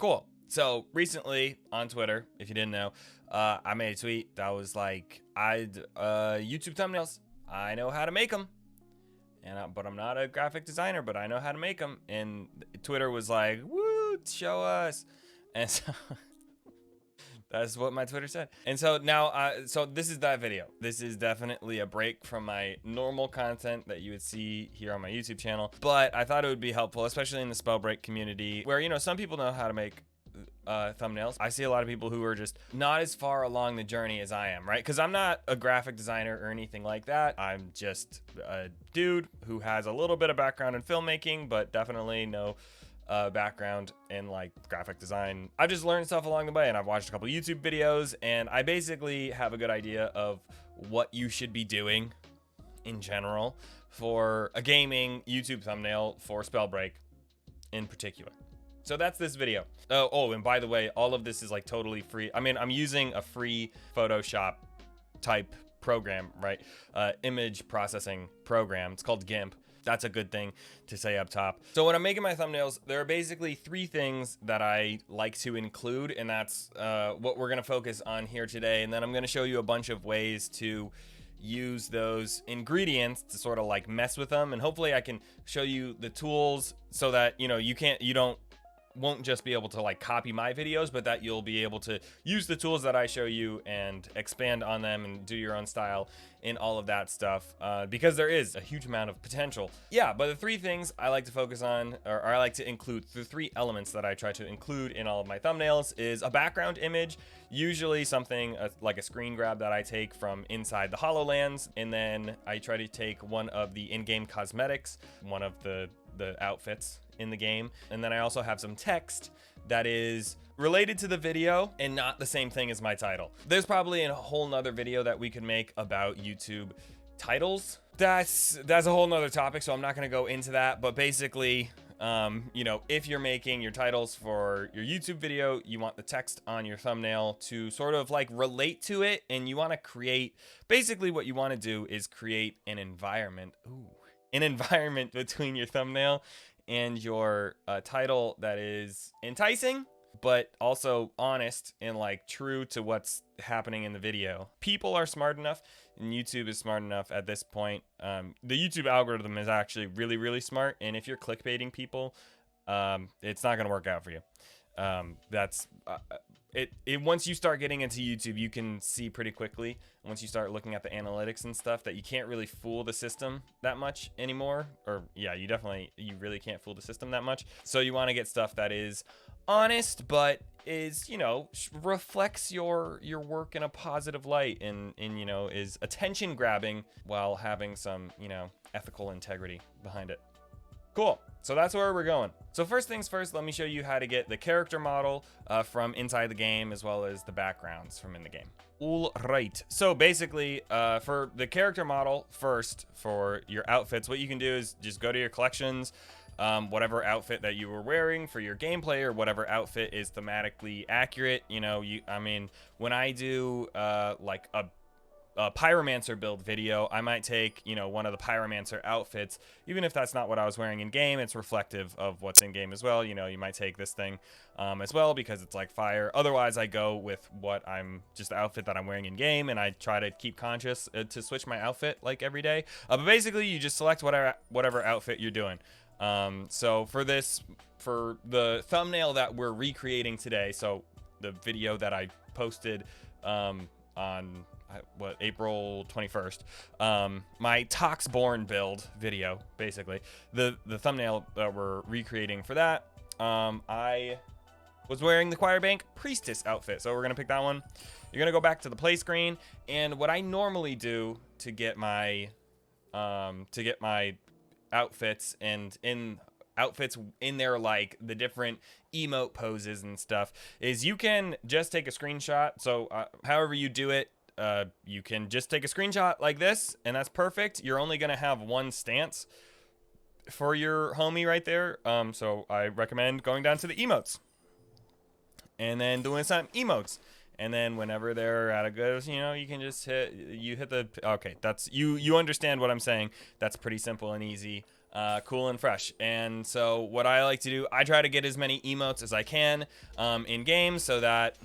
Cool. So recently on Twitter, if you didn't know, I made a tweet that was like, YouTube thumbnails, I know how to make them. But I'm not a graphic designer, but I know how to make them. And Twitter was like, woo, show us. And so that's what my Twitter said. And so now, so this is that video. This is definitely a break from my normal content that you would see here on my YouTube channel. But I thought it would be helpful, especially in the Spellbreak community, where, you know, some people know how to make thumbnails. I see a lot of people who are just not as far along the journey as I am, right? Because I'm not a graphic designer or anything like that. I'm just a dude who has a little bit of background in filmmaking, but definitely no background in like graphic design. I've just learned stuff along the way, and I've watched a couple YouTube videos, and I basically have a good idea of what you should be doing in general for a gaming YouTube thumbnail for Spellbreak in particular. So that's this video. Oh, and by the way, all of this is like totally free. I mean, I'm using a free Photoshop type program, right? Image processing program. It's called GIMP. That's a good thing to say up top. So when I'm making my thumbnails, there are basically 3 things that I like to include, and that's what we're gonna focus on here today. And then I'm gonna show you a bunch of ways to use those ingredients to sort of like mess with them. And hopefully I can show you the tools so that, you know, you won't just be able to like copy my videos, but that you'll be able to use the tools that I show you and expand on them and do your own style in all of that stuff, because there is a huge amount of potential. Yeah, but the 3 things I like to focus on, or I like to include, the 3 elements that I try to include in all of my thumbnails is a background image, usually something like a screen grab that I take from inside the HoloLens, and then I try to take one of the in-game cosmetics, one of the outfits in the game, and then I also have some text that is related to the video and not the same thing as my title. There's probably a whole nother video that we could make about YouTube titles. That's a whole nother topic, so I'm not going to go into that. But basically, you know, if you're making your titles for your YouTube video, you want the text on your thumbnail to sort of like relate to it, and you want to create, basically what you want to do is create an environment. An environment between your thumbnail and your title that is enticing, but also honest and like true to what's happening in the video. People are smart enough, and YouTube is smart enough at this point. The YouTube algorithm is actually really, really smart, and if you're clickbaiting people, it's not going to work out for you. That's once you start getting into YouTube, you can see pretty quickly, once you start looking at the analytics and stuff, that you can't really fool the system that much anymore. Or yeah, you really can't fool the system that much. So you want to get stuff that is honest, but is, you know, reflects your work in a positive light, and you know, is attention grabbing while having some, you know, ethical integrity behind it. Cool. So that's where we're going. So first things first, let me show you how to get the character model from inside the game, as well as the backgrounds from in the game. All right. So basically, for the character model first, for your outfits, what you can do is just go to your collections, whatever outfit that you were wearing for your gameplay, or whatever outfit is thematically accurate. You know, I mean, when I do like a pyromancer build video, I might take, you know, one of the pyromancer outfits, even if that's not what I was wearing in game. It's reflective of what's in game as well. You know, you might take this thing as well, because it's like fire. Otherwise, I go with what just the outfit that I'm wearing in game, and I try to keep conscious to switch my outfit like every day. But basically, you just select whatever outfit you're doing. So for the thumbnail that we're recreating today, so the video that I posted on April 21st, my Toxborn build video, basically the thumbnail that we're recreating for that, I was wearing the Choirbank Priestess outfit, so we're gonna pick that one. You're gonna go back to the play screen, and what I normally do to get my outfits and outfits in there, like the different emote poses and stuff, is you can just take a screenshot. So however you do it, you can just take a screenshot like this, and that's perfect. You're only gonna have one stance for your homie right there. So I recommend going down to the emotes and then doing some emotes, and then whenever they're at a good, you know, you can just hit the, okay, that's, you understand what I'm saying. That's pretty simple and easy. cool and fresh. And so what I like to do, I try to get as many emotes as I can in game, so that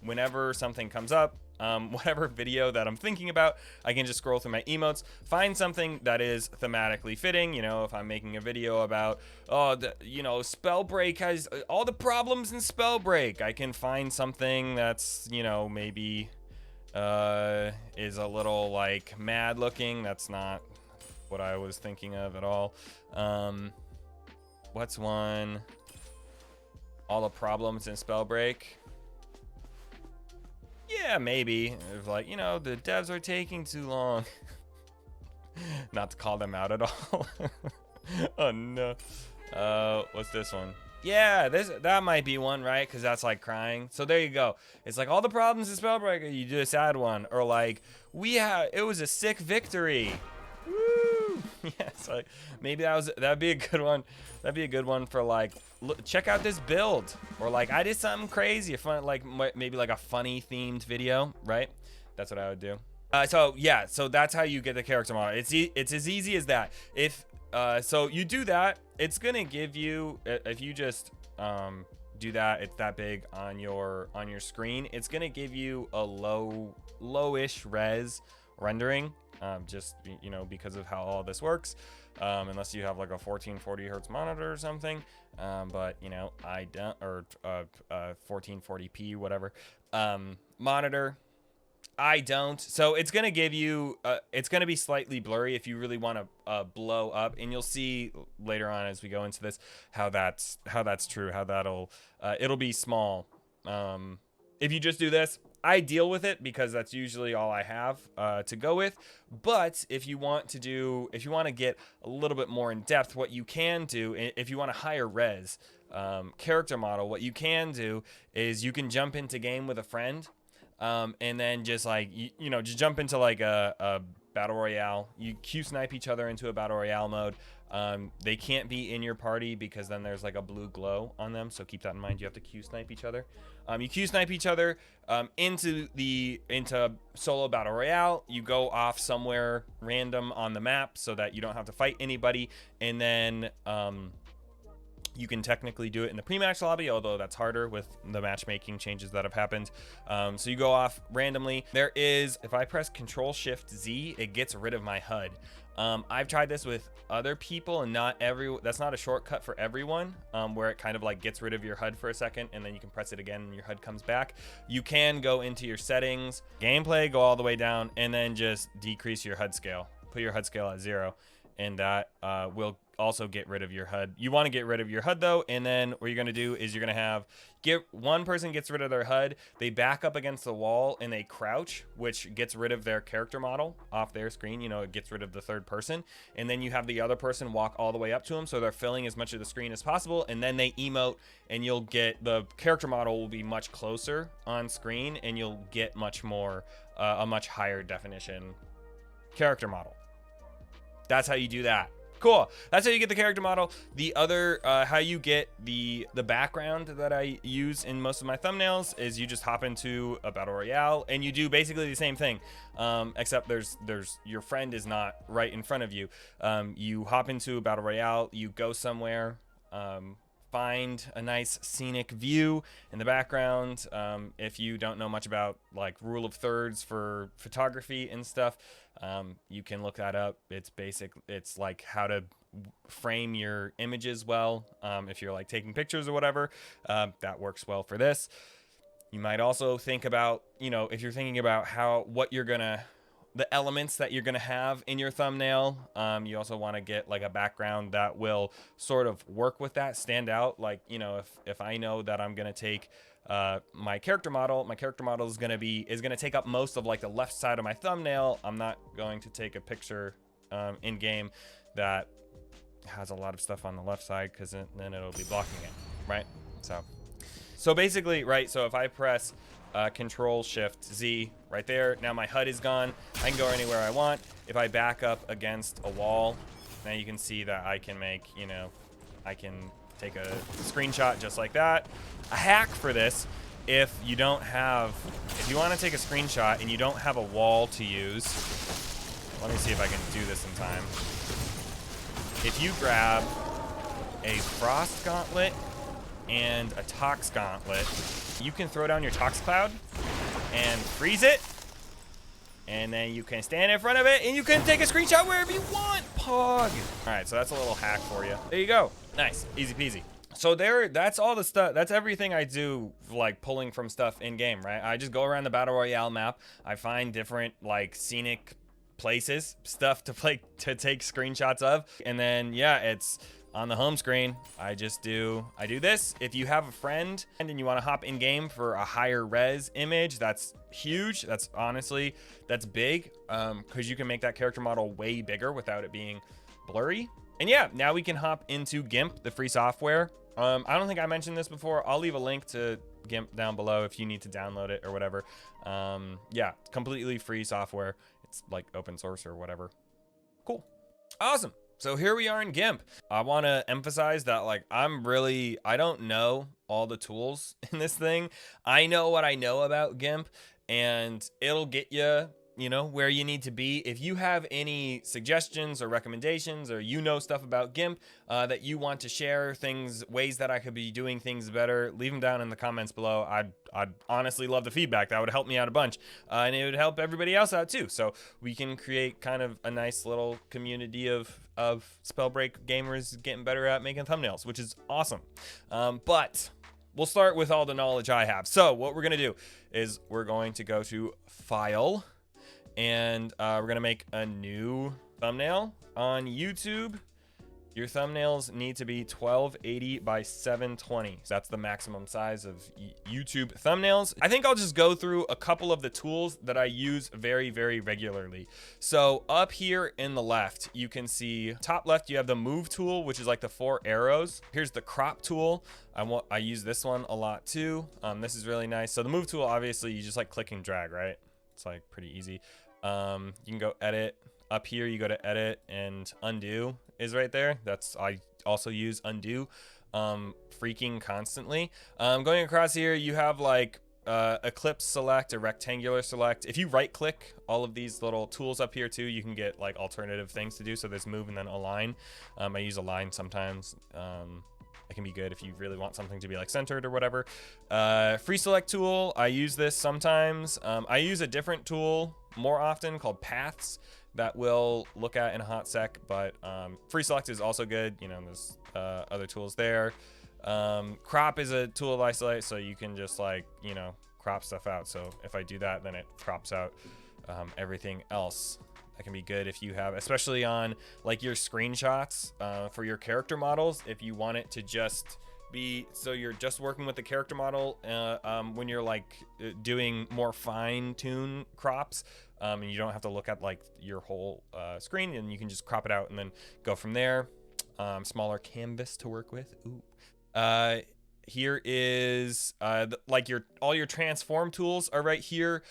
whenever something comes up, whatever video that I'm thinking about, I can just scroll through my emotes, find something that is thematically fitting. You know, if I'm making a video about, Spellbreak has all the problems in Spellbreak, I can find something that's, maybe is a little like mad looking. That's not what I was thinking of at all. What's one? All the problems in Spellbreak. Yeah, maybe. It's like, the devs are taking too long. Not to call them out at all. Oh no. What's this one? Yeah, that might be one, right? Because that's like crying. So there you go. It's like all the problems in Spellbreak, you do a sad one. Or like, it was a sick victory. Woo! Yeah, so like, maybe that'd be a good one. That'd be a good one for like, look, check out this build. Or like, I did something crazy. Fun, like maybe like a funny themed video, right? That's what I would do. So yeah, so that's how you get the character model. It's as easy as that. So you do that, it's gonna give you, if you just do that, it's that big on your screen, it's gonna give you a lowish res rendering, just because of how all this works, unless you have like a 1440 hertz monitor or something, but I don't, or 1440p whatever monitor. I don't. So it's going to give you, it's going to be slightly blurry if you really want to blow up. And you'll see later on as we go into this how that's true, how it'll be small. If you just do this, I deal with it because that's usually all I have to go with. But if you want to get a little bit more in depth, what you can do, if you want a higher res character model, what you can do is you can jump into game with a friend. And then just like, just jump into like a battle royale. You Q snipe each other into a battle royale mode. They can't be in your party because then there's like a blue glow on them. So keep that in mind. You have to Q snipe each other. You Q snipe each other into solo battle royale. You go off somewhere random on the map so that you don't have to fight anybody. And then you can technically do it in the pre-match lobby, although that's harder with the matchmaking changes that have happened. So you go off randomly. If I press Control-Shift-Z, it gets rid of my HUD. I've tried this with other people, and that's not a shortcut for everyone, where it kind of like gets rid of your HUD for a second, and then you can press it again and your HUD comes back. You can go into your settings, gameplay, go all the way down, and then just decrease your HUD scale. Put your HUD scale at 0, and that will also get rid of your HUD. You want to get rid of your HUD though, and then what you're going to do is you're going to one person gets rid of their HUD, they back up against the wall and they crouch, which gets rid of their character model off their screen. It gets rid of the third person, and then you have the other person walk all the way up to them, so they're filling as much of the screen as possible, and then they emote, and you'll get the character model will be much closer on screen, and you'll get much more a much higher definition character model. That's how you do that. Cool. That's how you get the character model. The other, how you get the background that I use in most of my thumbnails is you just hop into a battle royale and you do basically the same thing, except your friend is not right in front of you. You hop into a battle royale, you go somewhere, find a nice scenic view in the background. If you don't know much about like rule of thirds for photography and stuff, you can look that up. It's like how to frame your images well. If you're like taking pictures or whatever, that works well for this. You might also think about, if you're thinking about the elements that you're gonna have in your thumbnail, you also want to get like a background that will sort of work with that, stand out. Like, if I know that I'm gonna take my character model is gonna take up most of like the left side of my thumbnail. I'm not going to take a picture in game that has a lot of stuff on the left side, because then it'll be blocking it, right? So basically, right, so if I press Control-Shift-Z right there, now my HUD is gone. I can go anywhere I want. If I back up against a wall, now you can see that I can make, I can take a screenshot just like that. A hack for this, if you want to take a screenshot and you don't have a wall to use, let me see if I can do this in time. if you grab a Frost Gauntlet and a Tox Gauntlet, you can throw down your Tox Cloud and freeze it, and then you can stand in front of it and you can take a screenshot wherever you want. Pog. All right, so that's a little hack for you. There you go. Nice, easy peasy. So that's all the stuff. That's everything I do, like pulling from stuff in game, right? I just go around the Battle Royale map. I find different like scenic places, stuff to take screenshots of, and then yeah, it's on the home screen. I do this. If you have a friend and you want to hop in game for a higher res image, that's huge. That's big, because you can make that character model way bigger without it being blurry. And yeah, now we can hop into GIMP, the free software. I don't think I mentioned this before. I'll leave a link to GIMP down below if you need to download it or whatever. Yeah, completely free software. It's like open source or whatever. Cool. Awesome. So here we are in GIMP. I want to emphasize that like I don't know all the tools in this thing. I know what I know about GIMP, and it'll get you, where you need to be. If you have any suggestions or recommendations, or stuff about GIMP that you want to share, ways that I could be doing things better, leave them down in the comments below. I'd honestly love the feedback. That would help me out a bunch, and it would help everybody else out too. So we can create kind of a nice little community of Spellbreak gamers getting better at making thumbnails, which is awesome. But we'll start with all the knowledge I have. So what we're gonna do is we're going to go to File, and we're gonna make a new thumbnail. On YouTube, your thumbnails need to be 1280 by 720. So that's the maximum size of YouTube thumbnails. I think I'll just go through a couple of the tools that I use very, very regularly. So up here in the left, you can see top left, you have the move tool, which is like the 4 arrows. Here's the crop tool. I use this one a lot too. This is really nice. So the move tool, obviously you just like click and drag, right? It's like pretty easy. You can go edit. Up here, you go to edit, and undo is right there. I also use undo freaking constantly. Going across here, you have like ellipse select, a rectangular select. If you right click all of these little tools up here too, you can get like alternative things to do. So there's move and then align. I use align sometimes. It can be good if you really want something to be like centered or whatever. Free select tool, I use this sometimes. I use a different tool more often called paths that we'll look at in a hot sec, but free select is also good. There's other tools there. Crop is a tool of isolate, so you can just like, crop stuff out. So if I do that, then it crops out everything else. That can be good if you have, especially on like your screenshots for your character models, if you want it to just be, so you're just working with the character model when you're like doing more fine-tune crops, and you don't have to look at like your whole screen, and you can just crop it out and then go from there. Smaller canvas to work with. Ooh. Here is all your transform tools are right here.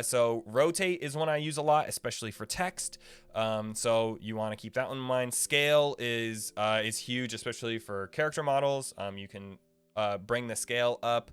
So rotate is one I use a lot, especially for text. So you want to keep that one in mind. Scale is huge, especially for character models. You can bring the scale up.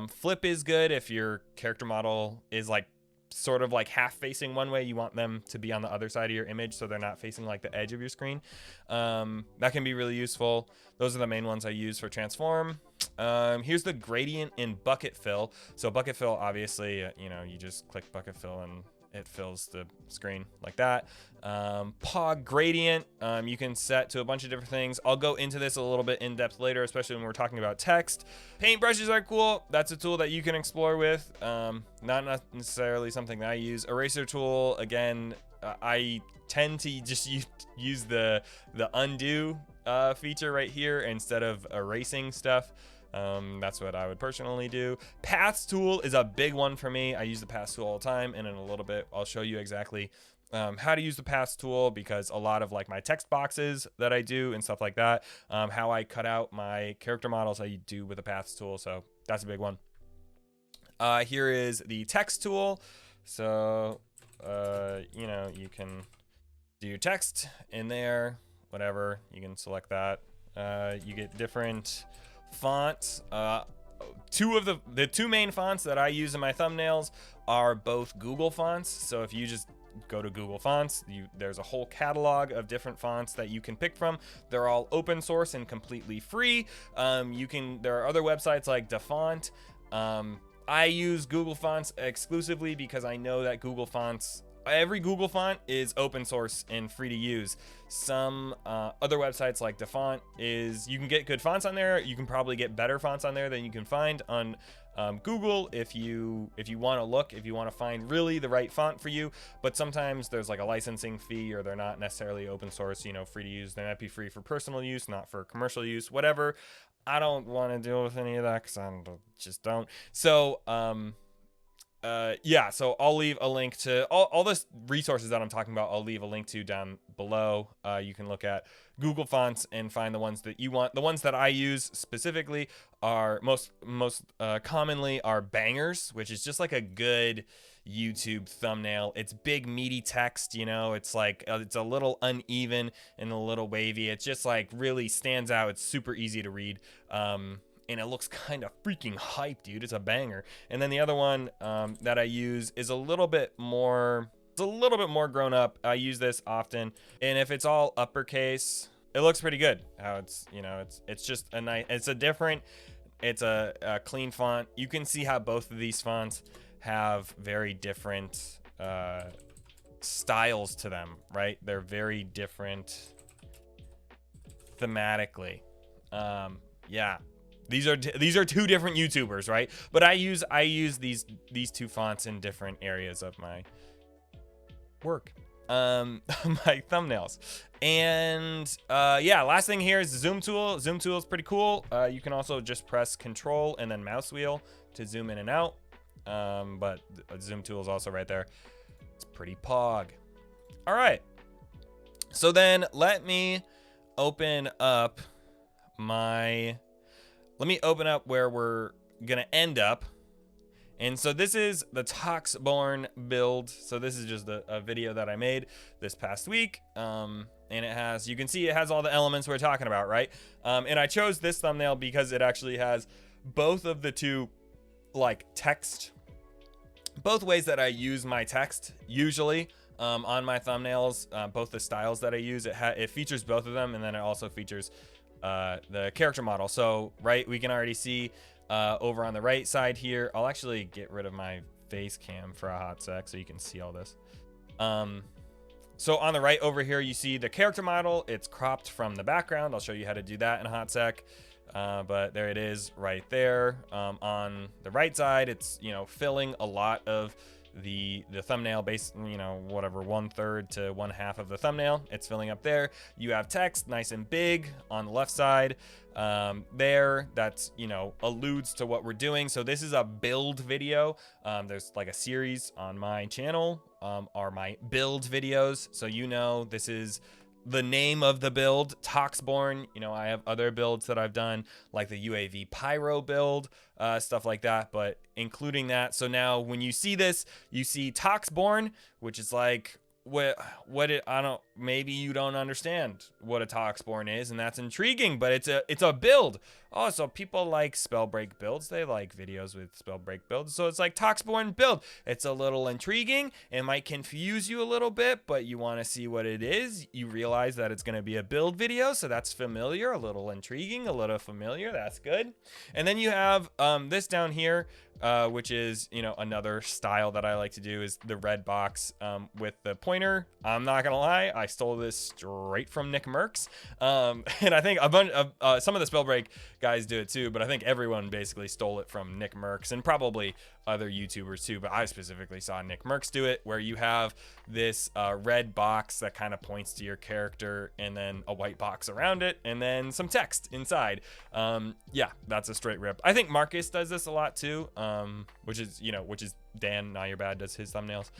Flip is good if your character model is like sort of like half facing one way. You want them to be on the other side of your image, so they're not facing like the edge of your screen. That can be really useful. Those are the main ones I use for transform. Here's the gradient in bucket fill. So bucket fill, obviously, you just click bucket fill and it fills the screen like that. Pog gradient, you can set to a bunch of different things. I'll go into this a little bit in depth later, especially when we're talking about text. Paint brushes are cool. That's a tool that you can explore with. Not necessarily something that I use. Eraser tool, again, I tend to just use the undo feature right here instead of erasing stuff. That's what I would personally do. Paths tool is a big one for me. I use the paths tool all the time, and in a little bit I'll show you exactly how to use the paths tool, because a lot of like my text boxes that I do and stuff like that, how I cut out my character models, I do with the paths tool. So that's a big one. Here is the text tool. So you can do your text in there, whatever, you can select that. You get different fonts. The two main fonts that I use in my thumbnails are both Google fonts. So if you just go to Google Fonts. There's a whole catalog of different fonts that you can pick from. They're all open source and completely free. There are other websites like DaFont. I use Google Fonts exclusively because I know that every Google font is open source and free to use. Some other websites like DaFont you can get good fonts on there. You can probably get better fonts on there than you can find on Google if you want to find really the right font for you. But sometimes there's like a licensing fee, or they're not necessarily open source, free to use. They might be free for personal use, not for commercial use, whatever. I don't want to deal with any of that because I just don't. So yeah, so I'll leave a link to all the resources that I'm talking about. I'll leave a link to down below. You can look at Google Fonts and find the ones that you want. The ones that I use specifically are most commonly are bangers, which is just like a good YouTube thumbnail. It's big meaty text, it's like it's a little uneven and a little wavy. It just like really stands out. It's super easy to read. And it looks kind of freaking hype, dude. It's a banger. And then the other one that I use is a little bit more grown up. I use this often, and if it's all uppercase, it looks pretty good. How it's just a nice. It's a clean font. You can see how both of these fonts have very different styles to them, right? They're very different thematically. Yeah. These are two different YouTubers, right? But I use these two fonts in different areas of my work, my thumbnails. And yeah, last thing here is the zoom tool. Zoom tool is pretty cool. You can also just press Control and then mouse wheel to zoom in and out. But the zoom tool is also right there. It's pretty pog. All right. So then let me open up where we're gonna end up. And so this is the Toxborn build. So this is just a video that I made this past week. And you can see it has all the elements we're talking about, right? And I chose this thumbnail because it actually has both of the two, like, text, both ways that I use my text usually on my thumbnails, both the styles that I use. It features both of them, and then it also features the character model. So right, we can already see over on the right side here. I'll actually get rid of my face cam for a hot sec so you can see all this. So on the right over here, you see the character model. It's cropped from the background. I'll show you how to do that in a hot sec. But there it is right there. On the right side, it's filling a lot of the thumbnail base, whatever, 1/3 to 1/2 of the thumbnail. It's filling up there. You have text nice and big on the left side there. That's alludes to what we're doing. So this is a build video. There's like a series on my channel are my build videos. So this is the name of the build, Toxborn. I have other builds that I've done, like the UAV Pyro build, stuff like that, but including that. So now when you see this, you see Toxborn, which is like, maybe you don't understand what a Toxborn is, and that's intriguing, but it's a build. Oh, so people like Spellbreak builds. They like videos with Spellbreak builds. So it's like Toxborn build. It's a little intriguing. It might confuse you a little bit, but you want to see what it is. You realize that it's going to be a build video, so that's familiar, a little intriguing, a little familiar. That's good. And then you have this down here, which is, another style that I like to do, is the red box with the pointer. I'm not gonna lie, I stole this straight from Nick Merckx, and I think a bunch of some of the Spellbreak guys do it too, but I think everyone basically stole it from Nick Merckx, and probably other YouTubers too, but I specifically saw Nick Merckx do it, where you have this red box that kind of points to your character, and then a white box around it, and then some text inside. Yeah, that's a straight rip. I think Marcus does this a lot too, which is Dan, Not Your Bad, does his thumbnails.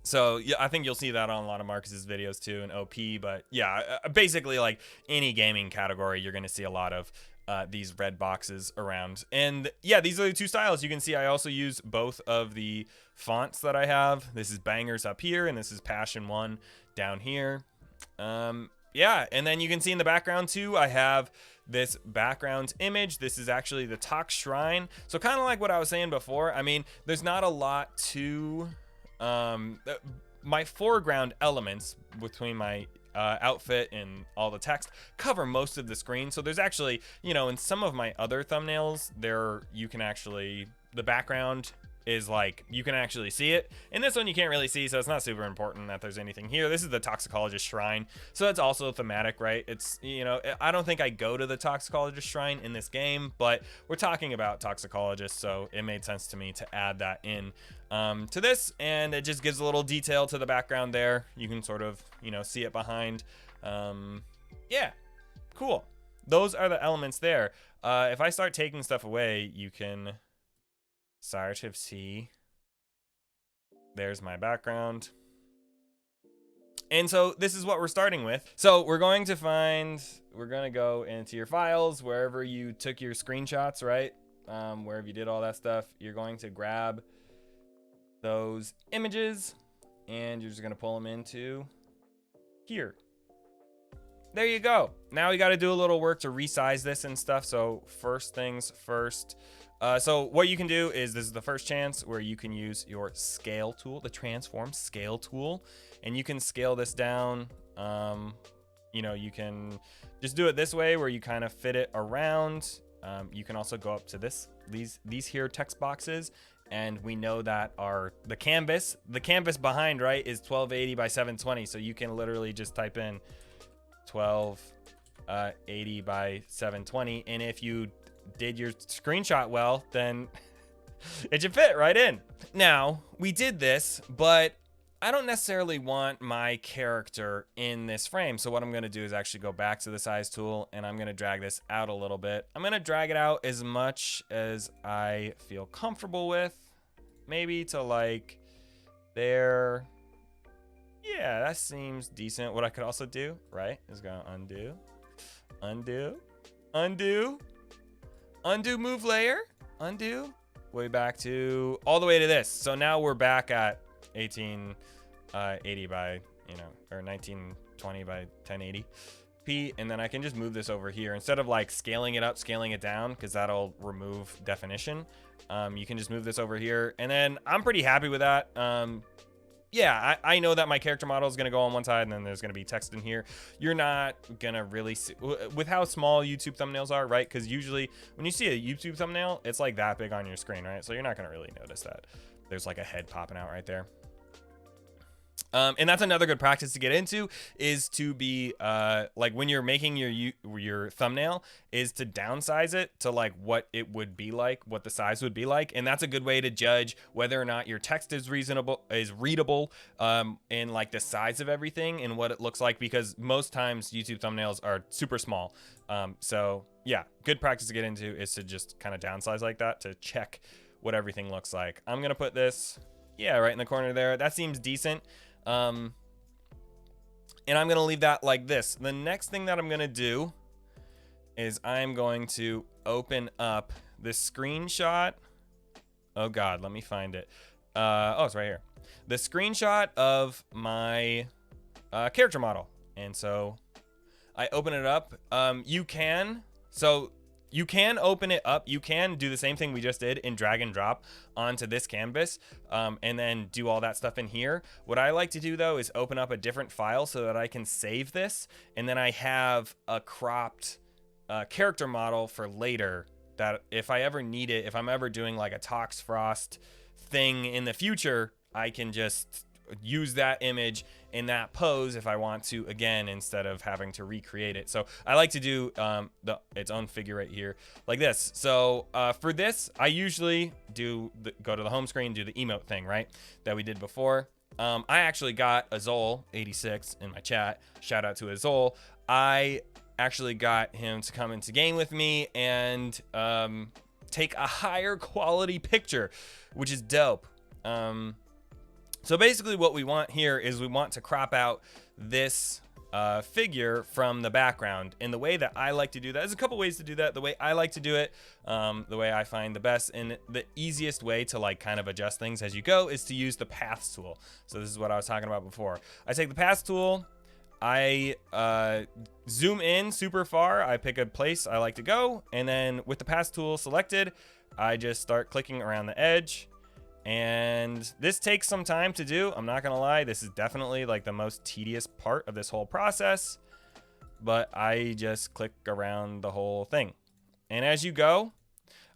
So yeah, I think you'll see that on a lot of Marcus's videos too, and OP. But yeah, basically like any gaming category, you're gonna see a lot of these red boxes around. And yeah, these are the two styles. You can see I also use both of the fonts that I have. This is Bangers up here, and this is Passion 1 down here. Yeah, and then you can see in the background too, I have this background image. This is actually the Tox Shrine. So kind of like what I was saying before. I mean, there's not a lot to my foreground elements between my outfit and all the text cover most of the screen. So there's actually, you know, in some of my other thumbnails, you can actually, the background is like, you can actually see it. In this one, you can't really see, so it's not super important that there's anything here. This is the Toxicologist Shrine, so that's also thematic, right? It's, you know, I don't think I go to the Toxicologist Shrine in this game, but we're talking about toxicologists, so it made sense to me to add that in to this, and it just gives a little detail to the background there. You can sort of, you know, see it behind. Yeah, cool. Those are the elements there. If I start taking stuff away, you can... Shift C. There's my background. And so this is what we're starting with. So we're going to go into your files, wherever you took your screenshots, right? Wherever you did all that stuff, you're going to grab those images and you're just going to pull them into here. There you go. Now we got to do a little work to resize this and stuff. So first things first. So what you can do is, this is the first chance where you can use your scale tool, the transform scale tool, and you can scale this down. You know, you can just do it this way where you kind of fit it around. You can also go up to these here text boxes, and we know that the canvas behind, right, is 1280 by 720. So you can literally just type in 1280 by 720, and if you did your screenshot well, then it should fit right in. Now, we did this, but I don't necessarily want my character in this frame. So what I'm going to do is actually go back to the size tool, and I'm going to drag this out a little bit. I'm going to drag it out as much as I feel comfortable with, maybe to like there. Yeah, that seems decent. What I could also do, right, is go undo, undo, undo, undo move layer, undo, way back to all the way to this. So now we're back at 1880 by, you know, or 1920 by 1080p, and then I can just move this over here instead of like scaling it up, scaling it down, because that'll remove definition. You can just move this over here, and then I'm pretty happy with that. Yeah, I know that my character model is going to go on one side, and then there's going to be text in here. You're not going to really see, with how small YouTube thumbnails are, right? Because usually when you see a YouTube thumbnail, it's like that big on your screen, right? So you're not going to really notice that there's like a head popping out right there. And that's another good practice to get into, is to be like when you're making your thumbnail, is to downsize it to like what it would be like, what the size would be like. And that's a good way to judge whether or not your text is readable, and like the size of everything and what it looks like, because most times YouTube thumbnails are super small. So yeah, good practice to get into is to just kind of downsize like that to check what everything looks like. I'm gonna put this, yeah, right in the corner there. That seems decent. And I'm going to leave that like this. The next thing that I'm going to do is I'm going to open up this screenshot. Oh God, let me find it. Oh, it's right here. The screenshot of my character model. And so I open it up. You can open it up. You can do the same thing we just did and drag and drop onto this canvas, and then do all that stuff in here. What I like to do though is open up a different file so that I can save this, and then I have a cropped character model for later, that if I ever need it, if I'm ever doing like a Tox Frost thing in the future, I can just use that image in that pose if I want to, again, instead of having to recreate it. So I like to do its own figure right here like this. So for this, I usually go to the home screen, do the emote thing, right, that we did before. I actually got Azol86 in my chat. Shout out to Azol. I actually got him to come into game with me and take a higher quality picture, which is dope. So basically what we want here is we want to crop out this figure from the background. And the way that I like to do that, there's a couple ways to do that. The way I like to do it, the way I find the best and the easiest way to like kind of adjust things as you go, is to use the paths tool. So this is what I was talking about before. I take the paths tool, I zoom in super far, I pick a place I like to go, and then with the paths tool selected, I just start clicking around the edge. And this takes some time to do. I'm not gonna lie, this is definitely like the most tedious part of this whole process, but I just click around the whole thing. And as you go,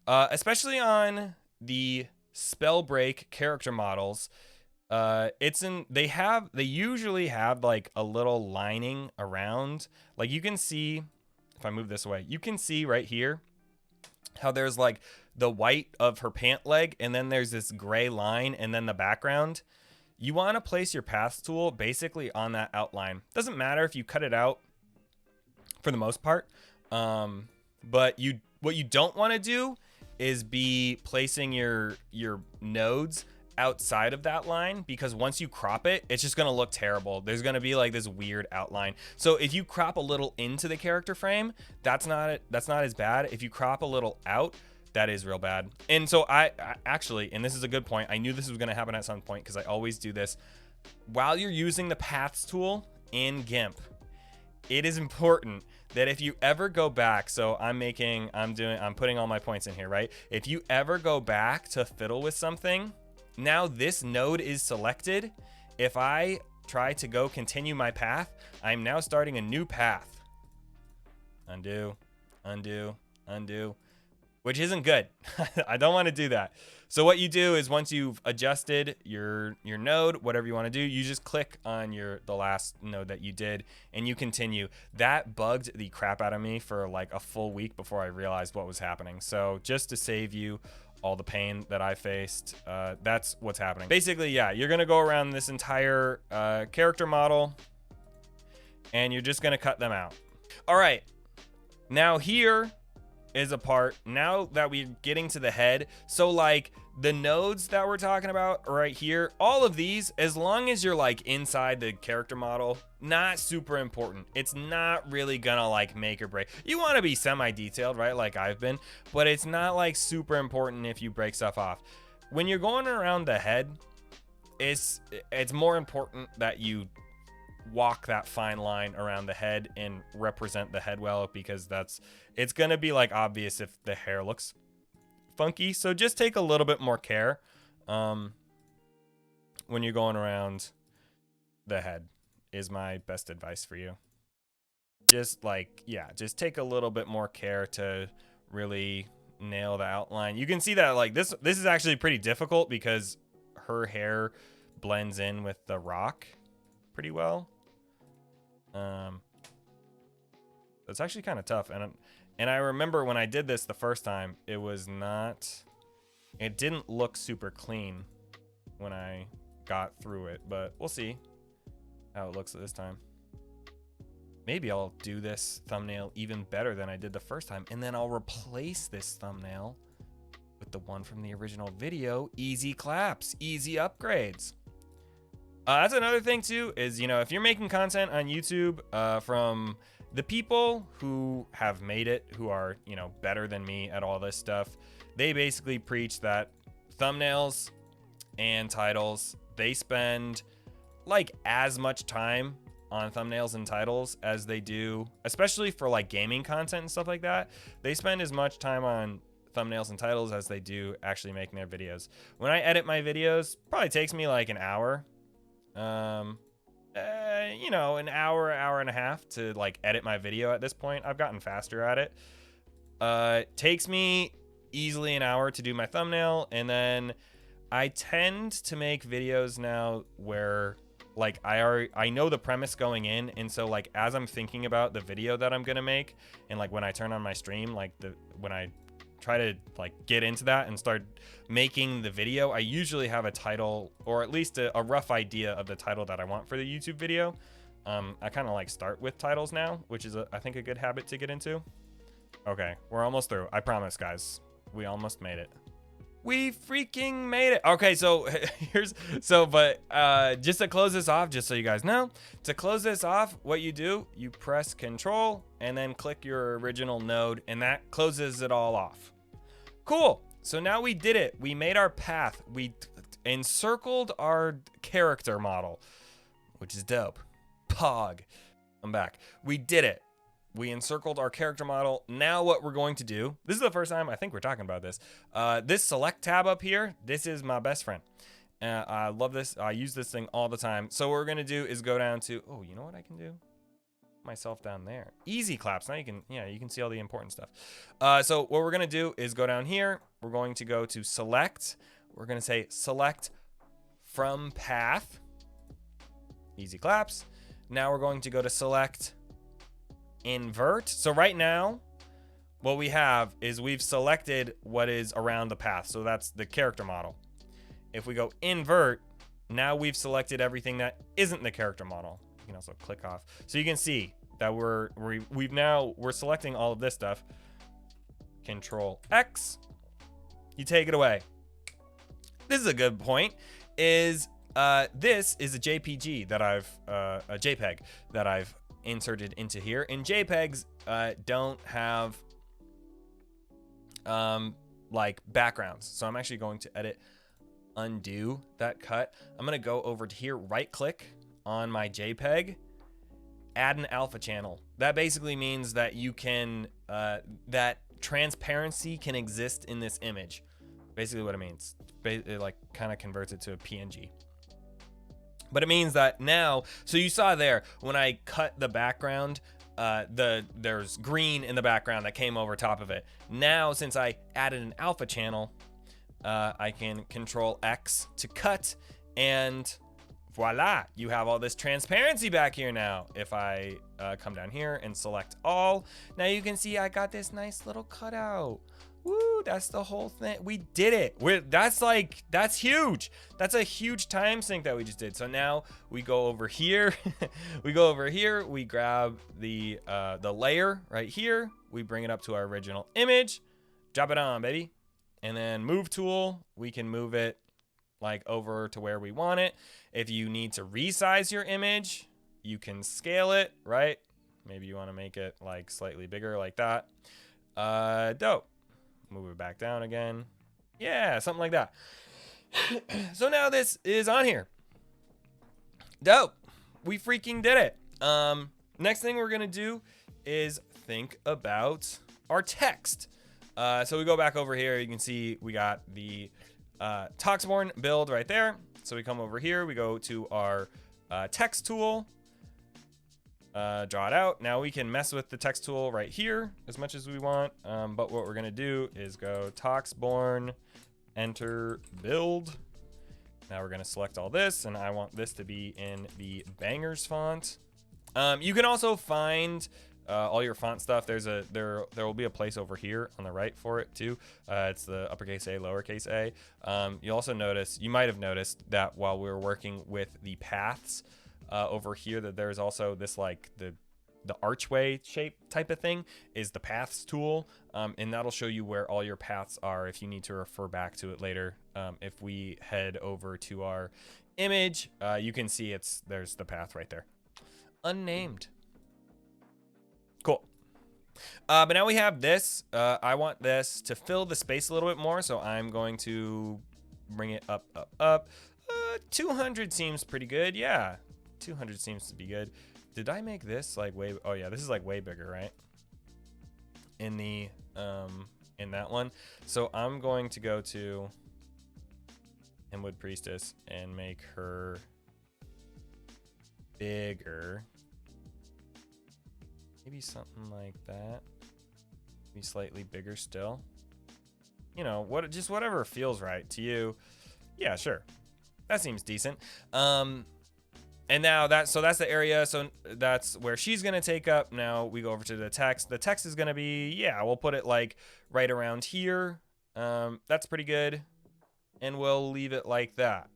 especially on the Spellbreak character models, they usually have like a little lining around. Like you can see, if I move this away, you can see right here how there's like the white of her pant leg, and then there's this gray line, and then the background. You want to place your path tool basically on that outline. Doesn't matter if you cut it out for the most part, but what you don't want to do is be placing your nodes outside of that line, because once you crop it, it's just gonna look terrible. There's gonna be like this weird outline. So if you crop a little into the character frame, that's not as bad. If you crop a little out, that is real bad. And so I actually, and this is a good point, I knew this was gonna happen at some point because I always do this. While you're using the paths tool in GIMP, it is important that if you ever go back, so I'm putting all my points in here, right? If you ever go back to fiddle with something, now this node is selected. If I try to go continue my path, I'm now starting a new path. Undo, undo, undo, which isn't good. I don't want to do that. So what you do is once you've adjusted your node, whatever you want to do, you just click on the last node that you did and you continue. That bugged the crap out of me for like a full week before I realized what was happening. So just to save you all the pain that I faced, that's what's happening. Basically, yeah, you're gonna go around this entire character model and you're just gonna cut them out. All right, now here is a part, now that we're getting to the head. So like the nodes that we're talking about right here, all of these, as long as you're like inside the character model, not super important. It's not really gonna like make or break. You want to be semi-detailed, right, like I've been, but it's not like super important if you break stuff off. When you're going around the head, it's more important that you walk that fine line around the head and represent the head well, because it's gonna be like obvious if the hair looks funky. So just take a little bit more care when you're going around the head, is my best advice for you. Just like, yeah, just take a little bit more care to really nail the outline. You can see that like this is actually pretty difficult because her hair blends in with the rock pretty well. It's actually kind of tough, and I remember when I did this the first time, it didn't look super clean when I got through it, but we'll see how it looks this time. Maybe I'll do this thumbnail even better than I did the first time, and then I'll replace this thumbnail with the one from the original video. Easy claps, easy upgrades. That's another thing too, is, you know, if you're making content on YouTube from the people who have made it, who are, you know, better than me at all this stuff, they basically preach that thumbnails and titles, they spend like as much time on thumbnails and titles as they do, especially for like gaming content and stuff like that. They spend as much time on thumbnails and titles as they do actually making their videos. When I edit my videos, probably takes me like an hour. You know, an hour and a half to like edit my video at this point. I've gotten faster at it. Takes me easily an hour to do my thumbnail, and then I tend to make videos now where like I know the premise going in, and so like as I'm thinking about the video that I'm gonna make, and like when I turn on my stream, like when I try to like get into that and start making the video, I usually have a title, or at least a rough idea of the title that I want for the YouTube video. I kind of like start with titles now, which is I think a good habit to get into. Okay, we're almost through. I promise, guys. We almost made it. We freaking made it. Okay, so just to close this off, just so you guys know, to close this off, what you do, you press Control and then click your original node, and that closes it all off. Cool. So now we did it. We made our path. We encircled our character model, which is dope. Pog. I'm back. We did it. We encircled our character model. Now what we're going to do, this is the first time I think we're talking about this. This select tab up here, this is my best friend. I love this. I use this thing all the time. So what we're gonna do is go down to, oh, you know what I can do? Myself down there. Easy claps. Now you can, yeah, you can see all the important stuff. So what we're gonna do is go down here. We're going to go to select. We're gonna say select from path. Easy claps. Now we're going to go to select invert. So right now, what we have is we've selected what is around the path. So that's the character model. If we go invert, now we've selected everything that isn't the character model. You can also click off. So you can see that we're selecting all of this stuff. Control X. You take it away. This is a good point. This is a JPG that a JPEG that I've inserted into here. And JPEGs don't have like backgrounds. So I'm actually going to undo that cut. I'm gonna go over to here, right click on my JPEG, add an alpha channel. That basically means that you can that transparency can exist in this image. Basically what it means, it like kind of converts it to a PNG. But it means that now, so you saw there when I cut the background, there's green in the background that came over top of it. Now since I added an alpha channel, I can control X to cut, and voila, you have all this transparency back here now. If I come down here and select all, now you can see I got this nice little cutout. Woo, that's the whole thing. We did it. That's huge. That's a huge time sink that we just did. So now we go over here. We go over here. We grab the layer right here. We bring it up to our original image. Drop it on, baby. And then move tool, we can move it like over to where we want it. If you need to resize your image, you can scale it, right? Maybe you want to make it like slightly bigger like that. Dope. Move it back down again. Yeah, something like that. So now this is on here. Dope. We freaking did it. Next thing we're gonna do is think about our text. So we go back over here. You can see we got the Toxborn build right there. So we come over here. We go to our text tool. Draw it out. Now we can mess with the text tool right here as much as we want. But what we're going to do is go Toxborn, enter build. Now we're going to select all this, and I want this to be in the bangers font. You can also find all your font stuff. There will be a place over here on the right for it too. It's the uppercase A, lowercase a. You also you might have noticed that while we were working with the paths over here, that there's also this like the archway shape type of thing is the paths tool, and that'll show you where all your paths are if you need to refer back to it later. If we head over to our image, you can see there's the path right there, unnamed. Cool. But now we have this. I want this to fill the space a little bit more, so I'm going to bring it up. 200 seems pretty good. Yeah, 200 seems to be good. Did I make this like way? Oh yeah, this is like way bigger, right? In the in that one. So I'm going to go to Hemwood Priestess and make her bigger. Maybe something like that. Maybe slightly bigger still. You know, just whatever feels right to you. Yeah, sure. That seems decent. And now that's the area. So that's where she's going to take up. Now we go over to the text. The text is going to be, yeah, we'll put it like right around here. That's pretty good. And we'll leave it like that.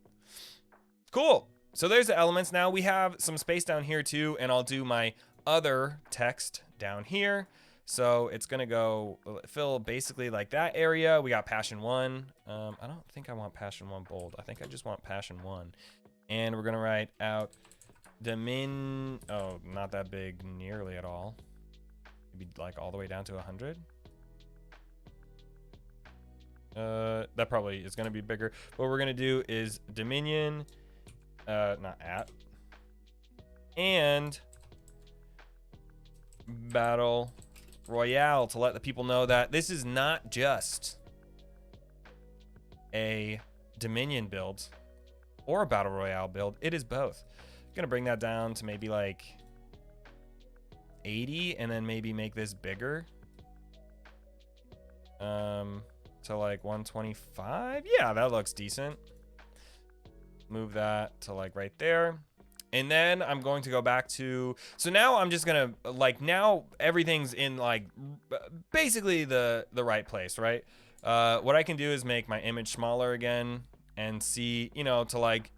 Cool. So there's the elements. Now we have some space down here too. And I'll do my other text down here. So it's going to go fill basically like that area. We got Passion 1. I don't think I want Passion 1 bold. I think I just want Passion 1. And we're going to write out oh, not that big nearly at all. Maybe like all the way down to 100. That probably is going to be bigger. What we're going to do is Dominion, not at, and Battle Royale to let the people know that this is not just a Dominion build or a Battle Royale build. It is both. I'm gonna bring that down to maybe like 80 and then maybe make this bigger. To like 125. Yeah, that looks decent. Move that to like right there. And then I'm going to go back to, so now I'm just gonna, like, now everything's in like basically the right place, right? What I can do is make my image smaller again and see, you know, to like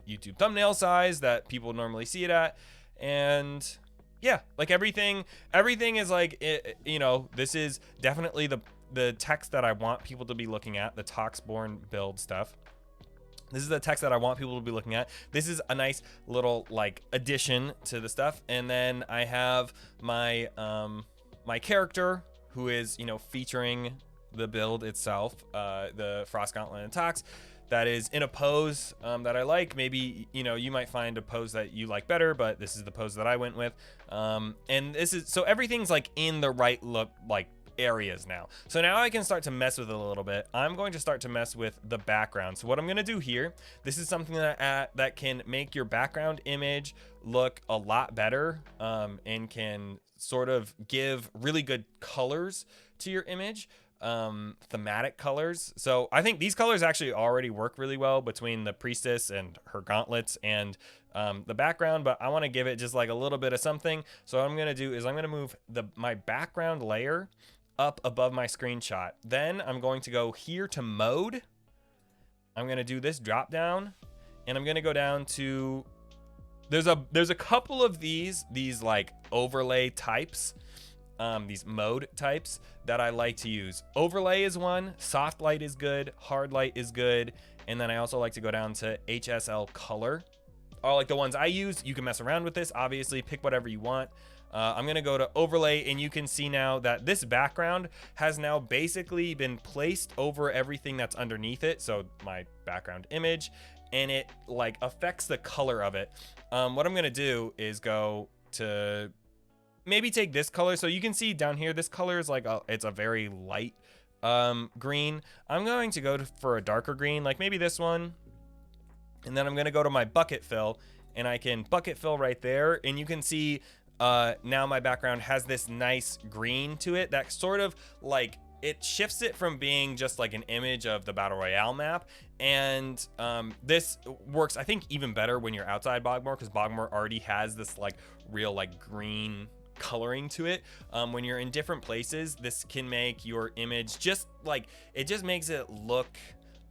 YouTube thumbnail size that people normally see it at. And yeah, like everything is like, you know, this is definitely the text that I want people to be looking at, the Toxborn build stuff. This is the text that I want people to be looking at. This is a nice little like addition to the stuff. And then I have my my character who is, you know, featuring the build itself, the Frost Gauntlet and Tox, that is in a pose that I like. Maybe, you know, you might find a pose that you like better, but this is the pose that I went with. And this is, so everything's like in the right look, like areas now. So now I can start to mess with it a little bit. I'm going to start to mess with the background. So what I'm going to do here, this is something that can make your background image look a lot better, and can sort of give really good colors to your image, thematic colors. So I think these colors actually already work really well between the priestess and her gauntlets and the background, but I want to give it just like a little bit of something. So what I'm going to do is I'm going to move my background layer up above my screenshot. Then I'm going to go here to mode. I'm going to do this drop down, and I'm going to go down to, there's a couple of these like overlay types, these mode types that I like to use. Overlay is one, soft light is good, hard light is good, and then I also like to go down to HSL color. All like the ones I use. You can mess around with this, obviously, pick whatever you want. I'm gonna go to overlay, and you can see now that this background has now basically been placed over everything that's underneath it. So my background image, and it like affects the color of it. What I'm gonna do is go to maybe take this color. So you can see down here, this color is like it's a very light green. I'm going to go for a darker green, like maybe this one. And then I'm gonna go to my bucket fill, and I can bucket fill right there, and you can see now my background has this nice green to it that sort of like, it shifts it from being just like an image of the Battle Royale map. And this works, I think, even better when you're outside Bogmore, because Bogmore already has this like real like green coloring to it. When you're in different places, this can make your image just like, it just makes it look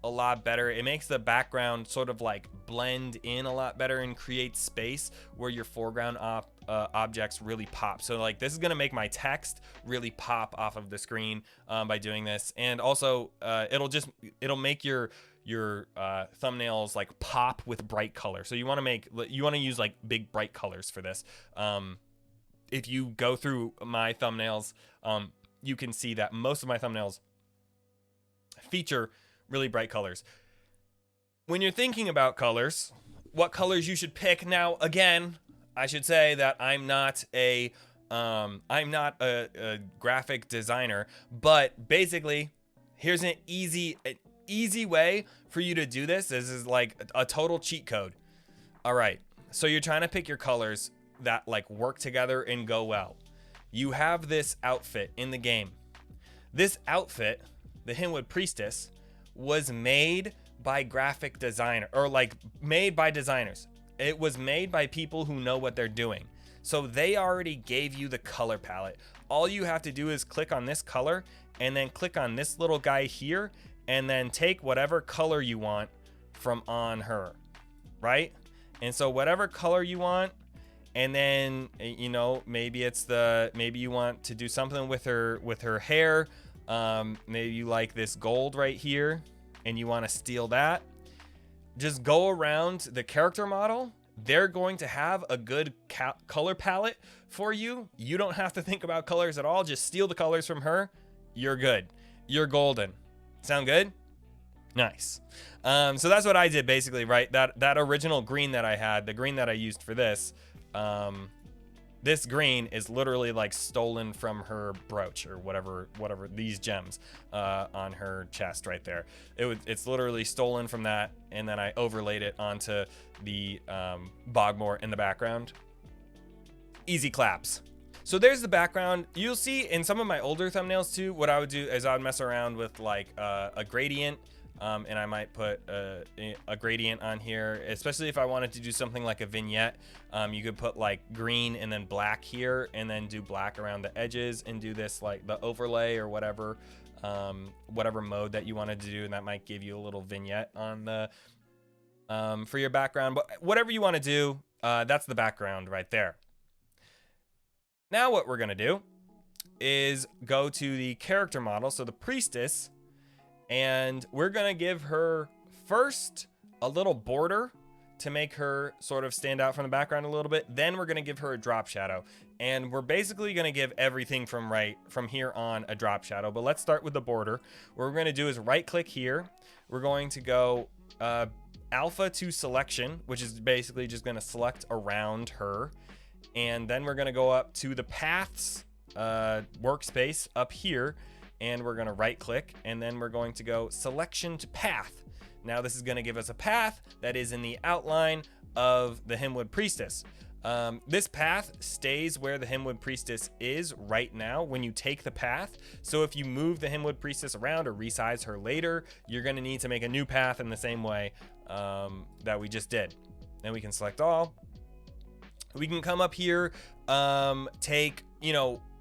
a lot better. It makes the background sort of like blend in a lot better and create space where your foreground objects really pop. So like, this is gonna make my text really pop off of the screen by doing this. And also it'll make your thumbnails like pop with bright color. So you want to use like big bright colors for this. If you go through my thumbnails, you can see that most of my thumbnails feature really bright colors. When you're thinking about colors, what colors you should pick. Now, again, I should say that I'm not a graphic designer, but basically, here's an easy way for you to do this. This is like a total cheat code. All right, so you're trying to pick your colors that like work together and go well. You have this outfit in the game. This outfit, the Hinwood Priestess, was made by graphic designer, or like made by designers. It was made by people who know what they're doing. So they already gave you the color palette. All you have to do is click on this color, and then click on this little guy here, and then take whatever color you want from on her, right? And so whatever color you want, and then, you know, maybe you want to do something with her hair. Maybe you like this gold right here and you want to steal that. Just go around the character model. They're going to have a good color palette for you. You don't have to think about colors at all. Just steal the colors from her. You're good. You're golden. Sound good? Nice. So that's what I did basically, right? That original green that I had, the green that I used for this, this green is literally like stolen from her brooch or whatever these gems on her chest right there. It's literally stolen from that, and then I overlaid it onto the Bogmore in the background. Easy claps. So there's the background. You'll see in some of my older thumbnails too, what I would do is I would mess around with like a gradient. And I might put a gradient on here, especially if I wanted to do something like a vignette. You could put like green and then black here, and then do black around the edges, and do this like the overlay or whatever mode that you wanted to do, and that might give you a little vignette on the for your background. But whatever you want to do, that's the background right there. Now what we're gonna do is go to the character model, so the priestess. And we're gonna give her first a little border to make her sort of stand out from the background a little bit. Then we're gonna give her a drop shadow. And we're basically gonna give everything from here on a drop shadow. But let's start with the border. What we're gonna do is right click here. We're going to go alpha to selection, which is basically just gonna select around her. And then we're gonna go up to the paths workspace up here. And we're gonna right click, and then we're going to go selection to path. Now this is gonna give us a path that is in the outline of the Hymnwood Priestess. This path stays where the Hymnwood Priestess is right now when you take the path. So if you move the Hymnwood Priestess around or resize her later, you're gonna need to make a new path in the same way that we just did. Then we can select all. We can come up here, take,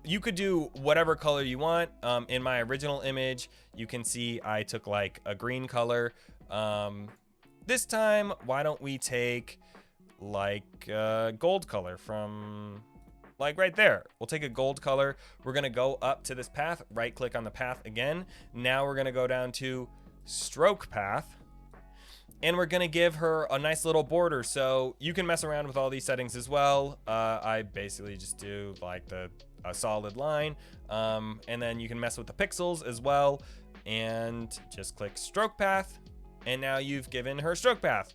you could do whatever color you want. In my original image, you can see I took like a green color. This time, why don't we take like gold color from like right there. We'll take a gold color. We're gonna go up to this path, right click on the path again. Now we're gonna go down to stroke path. And we're gonna give her a nice little border. So you can mess around with all these settings as well. I basically just do like a solid line, and then you can mess with the pixels as well, and just click stroke path, and now you've given her stroke path.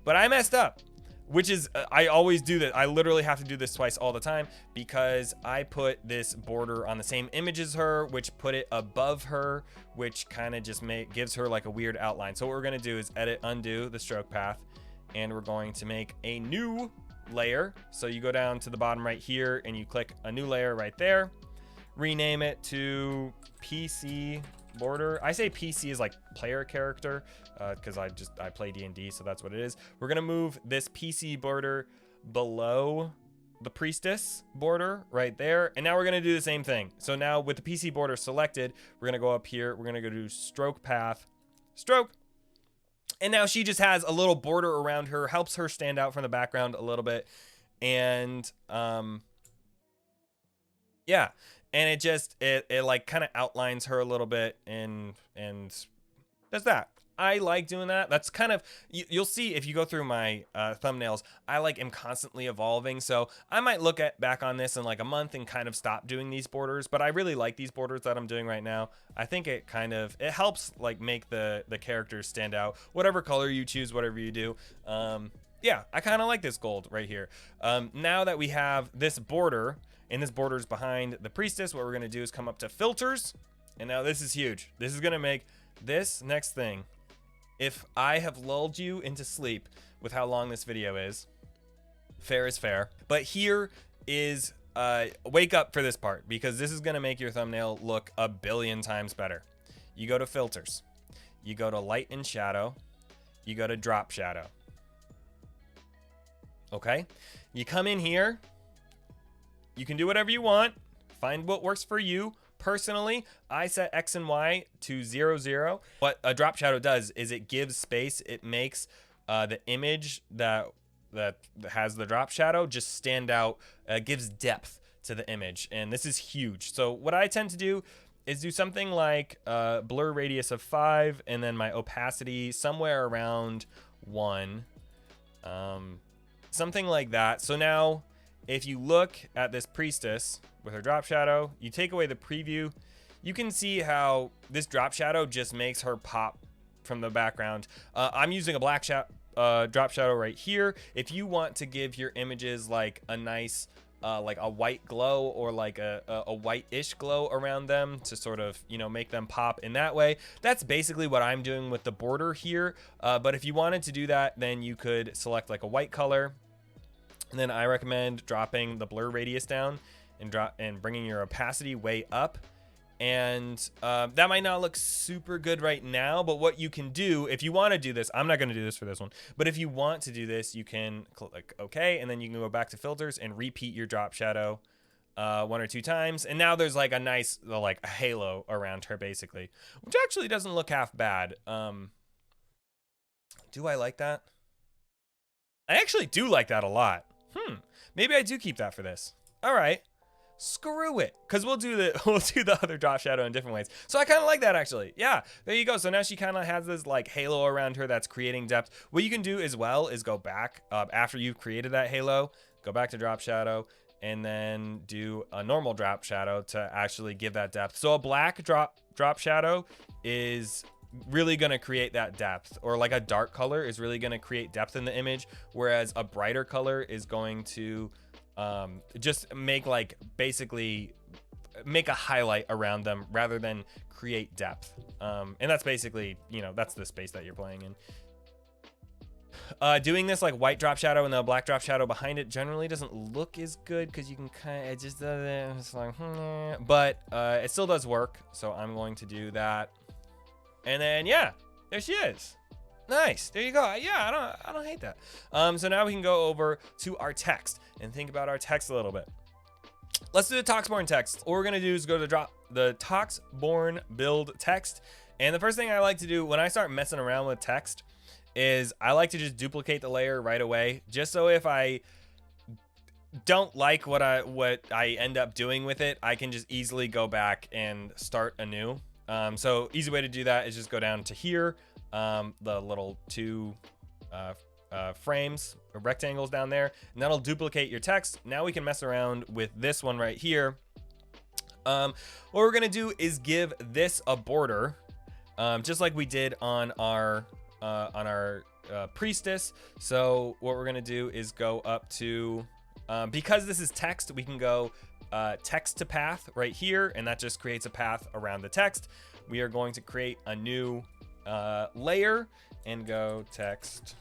But I messed up, which is I always do that. I literally have to do this twice all the time because I put this border on the same image as her, which put it above her, which kind of just gives her like a weird outline. So what we're gonna do is edit, undo the stroke path, and we're going to make a new layer. So you go down to the bottom right here and you click a new layer right there, rename it to PC border. I say PC is like player character because I play D&D, so that's what it is. We're gonna move this PC border below the priestess border right there, and now we're gonna do the same thing. So now with the PC border selected, we're gonna go up here, we're gonna go to stroke path, stroke. And now she just has a little border around her, helps her stand out from the background a little bit. And yeah, and it just it like kind of outlines her a little bit, and does that. I like doing that. That's kind of, you'll see if you go through my thumbnails, I like am constantly evolving. So I might look back on this in like a month and kind of stop doing these borders, but I really like these borders that I'm doing right now. I think it helps like make the characters stand out, whatever color you choose, whatever you do. Yeah, I kind of like this gold right here. Now that we have this border, and this border is behind the priestess, what we're gonna do is come up to filters. And now this is huge. This is gonna make this next thing. If I have lulled you into sleep with how long this video is, fair is fair. But here is, wake up for this part, because this is gonna make your thumbnail look a billion times better. You go to filters, you go to light and shadow, you go to drop shadow. Okay, you come in here, you can do whatever you want, find what works for you. Personally, I set X and Y to 0, 0. What a drop shadow does is it gives space. It makes the image that has the drop shadow just stand out, gives depth to the image. And this is huge. So what I tend to do is do something like blur radius of 5, and then my opacity somewhere around 1. Something like that. So now if you look at this priestess with her drop shadow, you take away the preview, you can see how this drop shadow just makes her pop from the background. I'm using a black drop shadow right here. If you want to give your images like a nice like a white glow or like a white-ish glow around them to sort of, you know, make them pop in that way. That's basically what I'm doing with the border here. But if you wanted to do that, then you could select like a white color. And then I recommend dropping the blur radius down and bringing your opacity way up. And that might not look super good right now, but what you can do if you want to do this, I'm not going to do this for this one, but if you want to do this, you can click OK, and then you can go back to filters and repeat your drop shadow 1 or 2 times. And now there's like a nice like a halo around her basically, which actually doesn't look half bad. Do I like that? I actually do like that a lot. Maybe I do keep that for this. All right. Screw it, because we'll do the other drop shadow in different ways. So I kind of like that actually. Yeah, there you go. So now she kind of has this like halo around her that's creating depth. What you can do as well is go back after you've created that halo, go back to drop shadow, and then do a normal drop shadow to actually give that depth. So a black drop shadow is really going to create that depth, or like a dark color is really going to create depth in the image, whereas a brighter color is going to just make like basically make a highlight around them rather than create depth. And that's basically, you know, that's the space that you're playing in. Doing this like white drop shadow and the black drop shadow behind it generally doesn't look as good because you can kind of, it just doesn't, it's like, but it still does work. So I'm going to do that. And then, yeah, there she is. Nice. There you go. Yeah, I don't hate that. So now we can go over to our text and think about our text a little bit. Let's do the Toxborn text. What we're going to do is go to the Toxborn build text. And the first thing I like to do when I start messing around with text is I like to just duplicate the layer right away. Just so if I don't like what I end up doing with it, I can just easily go back and start anew. So easy way to do that is just go down to here. The little 2 frames or rectangles down there, and that'll duplicate your text. Now we can mess around with this one right here. What we're gonna do is give this a border, just like we did on our priestess. So what we're gonna do is go up to, because this is text, we can go text to path right here, and that just creates a path around the text. We are going to create a new layer and go text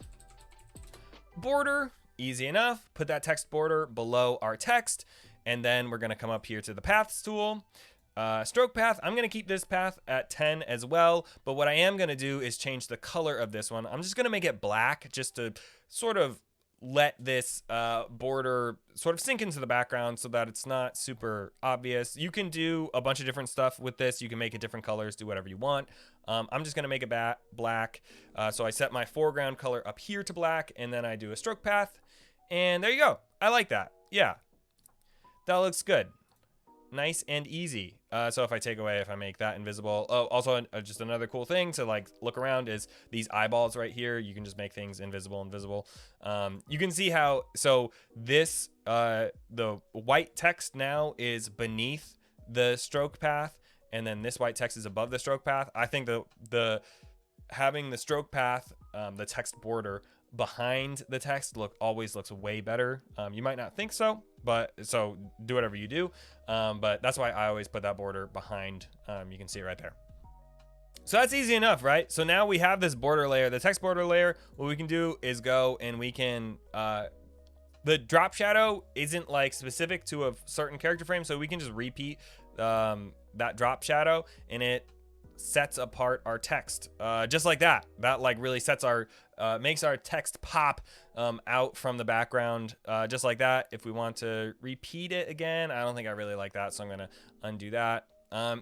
border. Easy enough. Put that text border below our text, and then we're going to come up here to the paths tool. Stroke path, I'm going to keep this path at 10 as well, but what I am going to do is change the color of this one. I'm just going to make it black just to sort of let this border sort of sink into the background so that it's not super obvious. You can do a bunch of different stuff with this. You can make it different colors, do whatever you want. I'm just going to make it black. So I set my foreground color up here to black, and then I do a stroke path, and there you go. I like that. Yeah, that looks good. Nice and easy. So if I make that invisible. Oh, also just another cool thing to like look around is these eyeballs right here. You can just make things invisible. You can see how, so this, the white text now is beneath the stroke path, and then this white text is above the stroke path. I think having the stroke path, the text border behind the text always looks way better. You might not think so, but so do whatever you do. But that's why I always put that border behind. You can see it right there. So that's easy enough, right? So now we have this border layer, the text border layer. What we can do is go and we can, the drop shadow isn't like specific to a certain character frame. So we can just repeat that drop shadow, and it sets apart our text just like that. That like really sets our makes our text pop out from the background just like that. If we want to repeat it again, I don't think I really like that, so I'm gonna undo that.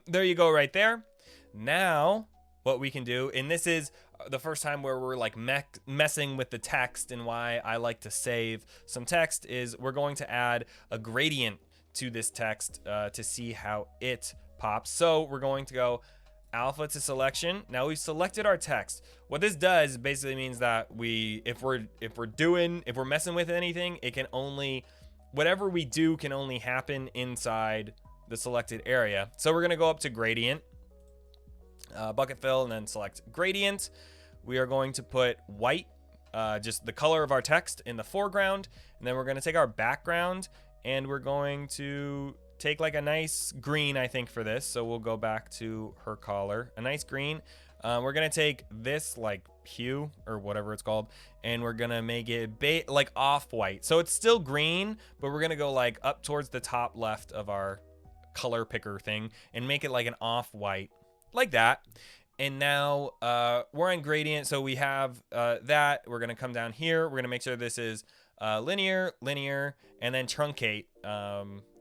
There you go right there. Now what we can do, and this is the first time where we're like messing with the text, and why I like to save some text, is we're going to add a gradient to this text to see how it pops. So we're going to go alpha to selection. Now we've selected our text. What this does basically means that if we're messing with anything, it can only, whatever we do can only happen inside the selected area. So we're going to go up to gradient, bucket fill, and then select gradient. We are going to put white, just the color of our text, in the foreground, and then we're going to take our background and we're going to take like a nice green, I think, for this. So we'll go back to her collar, a nice green. We're gonna take this like hue or whatever it's called, and we're gonna make it like off-white. So it's still green, but we're gonna go like up towards the top left of our color picker thing and make it like an off-white, like that. And now we're on gradient, so we have that. We're gonna come down here. We're gonna make sure this is linear, and then truncate.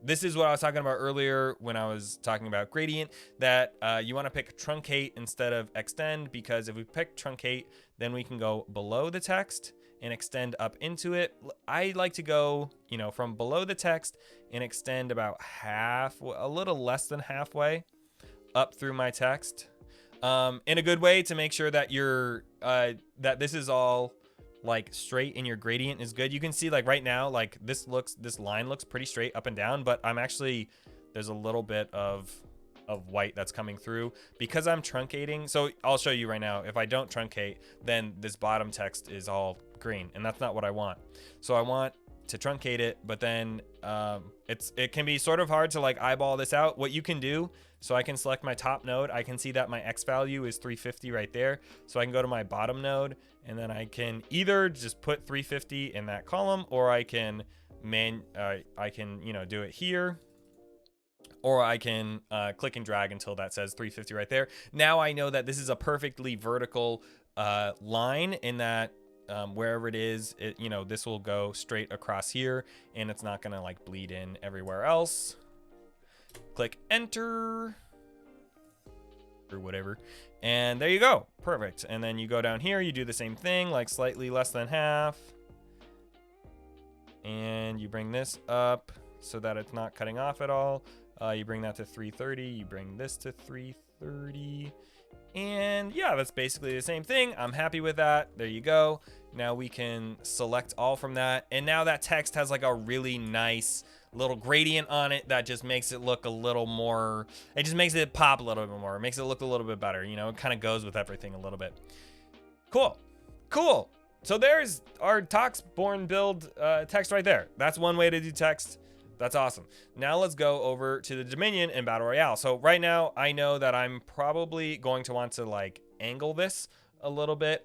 This is what I was talking about earlier when I was talking about gradient, that you want to pick truncate instead of extend, because if we pick truncate, then we can go below the text and extend up into it. I like to go, you know, from below the text and extend about a little less than halfway up through my text. In a good way to make sure that you're that this is all like straight and your gradient is good. You can see like right now, like this line looks pretty straight up and down, but there's a little bit of white that's coming through because I'm truncating. So I'll show you right now. If I don't truncate, then this bottom text is all green, and that's not what I want. So I want to truncate it, but then it can be sort of hard to like eyeball this out. What you can do, so I can select my top node. I can see that my X value is 350 right there. So I can go to my bottom node, and then I can either just put 350 in that column, or I can you know, do it here, or I can click and drag until that says 350 right there. Now I know that this is a perfectly vertical line, in that wherever it is, you know, this will go straight across here, and it's not gonna like bleed in everywhere else. Click enter or whatever, and there you go. Perfect. And then you go down here, you do the same thing, like slightly less than half, and you bring this up so that it's not cutting off at all. You bring that to 330, you bring this to 330, and yeah, that's basically the same thing. I'm happy with that. There you go. Now we can select all from that, and now that text has like a really nice little gradient on it that just makes it look a little more, it just makes it pop a little bit more. It makes it look a little bit better, you know. It kind of goes with everything a little bit. Cool. So there's our Toxborn build text right there. That's one way to do text. That's awesome. Now let's go over to the Dominion and Battle Royale. So right now I know that I'm probably going to want to like angle this a little bit.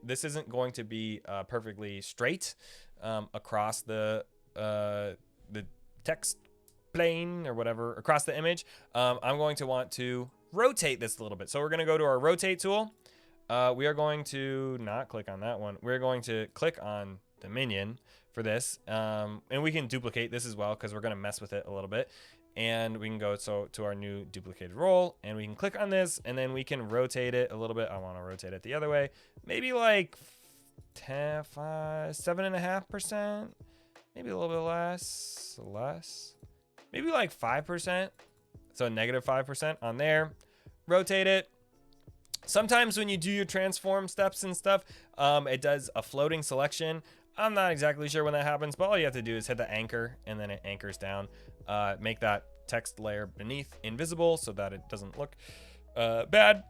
This isn't going to be perfectly straight across the text plane or whatever, across the image. I'm going to want to rotate this a little bit. So we're going to go to our rotate tool. We are going to not click on that one. We're going to click on Dominion for this, and we can duplicate this as well because we're going to mess with it a little bit. And we can go to our new duplicated role, and we can click on this, and then we can rotate it a little bit. I want to rotate it the other way, maybe like 7.5%, maybe a little bit less, maybe like 5%. So -5% on there. Rotate it. Sometimes when you do your transform steps and stuff, it does a floating selection. I'm not exactly sure when that happens, but all you have to do is hit the anchor, and then it anchors down. Make that text layer beneath invisible so that it doesn't look bad.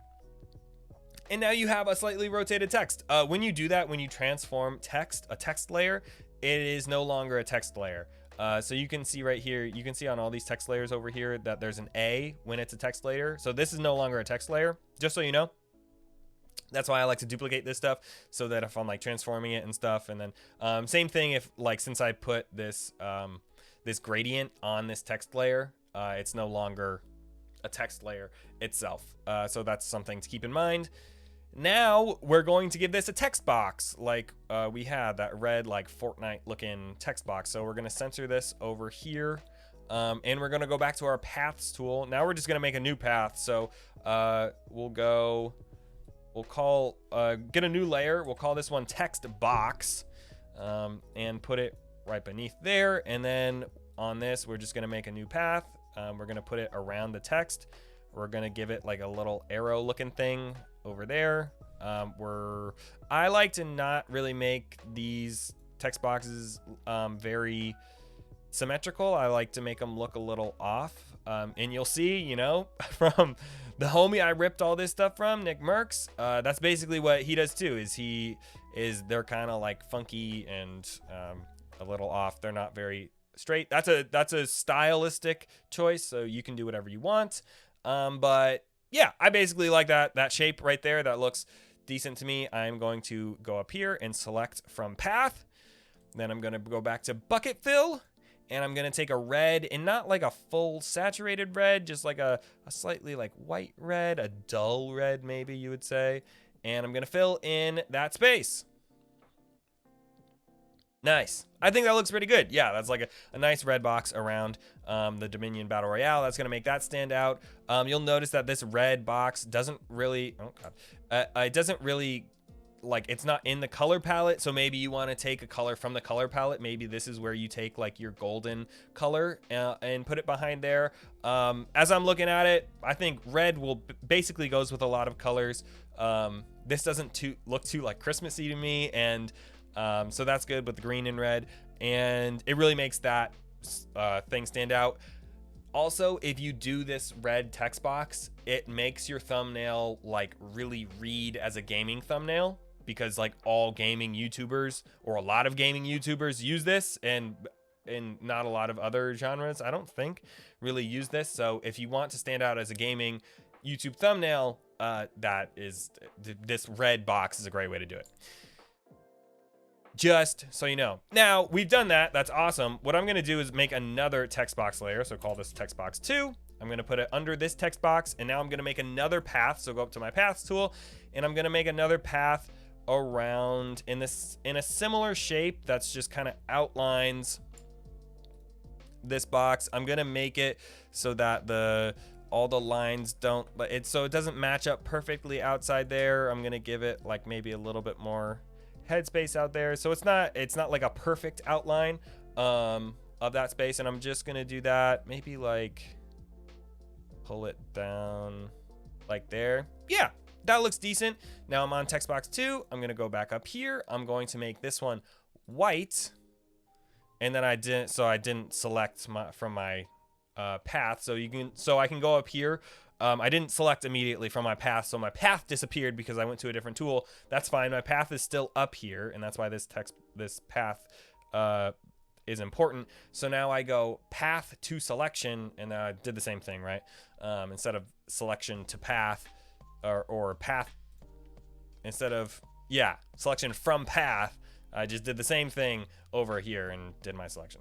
And now you have a slightly rotated text. When you do that, when you transform a text layer, it is no longer a text layer. So you can see right here, you can see on all these text layers over here that there's an A when it's a text layer. So this is no longer a text layer, just so you know. That's why I like to duplicate this stuff, so that if I'm like transforming it and stuff, and then same thing if like, since I put this this gradient on this text layer, it's no longer a text layer itself. So that's something to keep in mind. Now we're going to give this a text box, like we had that red like Fortnite looking text box. So we're going to center this over here, and we're going to go back to our paths tool. Now we're just going to make a new path. So get a new layer. We'll call this one text box, and put it right beneath there. And then on this, we're just going to make a new path. We're going to put it around the text. We're going to give it like a little arrow looking thing over there. I like to not really make these text boxes very symmetrical. I like to make them look a little off. And you'll see, you know, from the homie I ripped all this stuff from, Nick Merckx, that's basically what he does too, they're kind of like funky and a little off. They're not very straight. That's a stylistic choice, so you can do whatever you want. But yeah, I basically like that shape right there. That looks decent to me. I'm going to go up here and select from path. Then I'm going to go back to bucket fill, and I'm going to take a red, and not like a full saturated red, just like a slightly like white red, a dull red maybe you would say. And I'm going to fill in that space. Nice. I think that looks pretty good. Yeah, that's like a nice red box around the Dominion Battle Royale. That's going to make that stand out. You'll notice that this red box doesn't really, oh God, it doesn't really, like, it's not in the color palette. So maybe you want to take a color from the color palette. Maybe this is where you take like your golden color and put it behind there. As I'm looking at it, I think red will basically goes with a lot of colors. This doesn't look too like Christmassy to me, and so that's good with the green and red, and it really makes that thing stand out. Also, if you do this red text box, it makes your thumbnail like really read as a gaming thumbnail, because like all gaming YouTubers, or a lot of gaming YouTubers, use this, and not a lot of other genres, I don't think, really use this. So if you want to stand out as a gaming YouTube thumbnail, this red box is a great way to do it. Just so you know. Now, we've done that. That's awesome. What I'm going to do is make another text box layer. So call this text box 2. I'm going to put it under this text box. And now I'm going to make another path. So go up to my paths tool, and I'm going to make another path around in a similar shape that's just kind of outlines this box. I'm going to make it so that all the lines don't, so it doesn't match up perfectly outside there. I'm going to give it like maybe a little bit more headspace out there, so it's not like a perfect outline of that space. And I'm just gonna do that, maybe like pull it down like there. Yeah, that looks decent. Now I'm on text box 2. I'm gonna go back up here. I'm going to make this one white, and then I didn't select from my path, so I can go up here. I didn't select immediately from my path, so my path disappeared because I went to a different tool. That's fine. My path is still up here, and that's why this path is important. So now I go path to selection, and I did the same thing, right? Instead of selection to path, or path, instead of, yeah, selection from path, I just did the same thing over here and did my selection.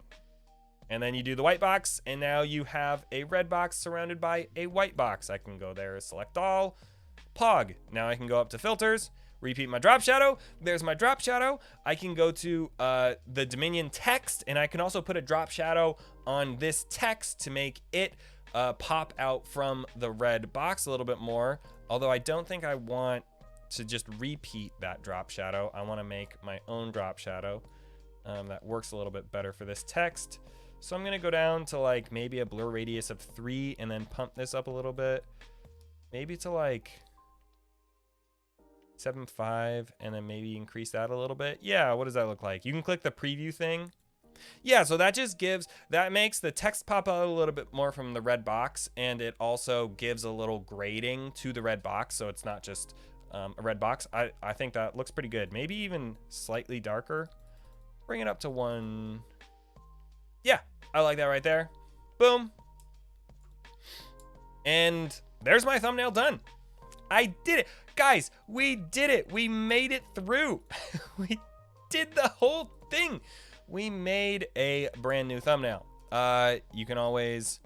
And then you do the white box, and now you have a red box surrounded by a white box. I can go there, select all, pog. Now I can go up to filters, repeat my drop shadow. There's my drop shadow. I can go to the Dominion text, and I can also put a drop shadow on this text to make it pop out from the red box a little bit more. Although I don't think I want to just repeat that drop shadow. I want to make my own drop shadow that works a little bit better for this text. So I'm gonna go down to like maybe a blur radius of 3, and then pump this up a little bit, maybe to like 7.5, and then maybe increase that a little bit. Yeah, what does that look like? You can click the preview thing. Yeah, so that makes the text pop out a little bit more from the red box, and it also gives a little grading to the red box, so it's not just a red box. I think that looks pretty good. Maybe even slightly darker. Bring it up to 1. Yeah, I like that right there. Boom. And there's my thumbnail done. I did it. Guys, we did it. We made it through. We did the whole thing. We made a brand new thumbnail. You can always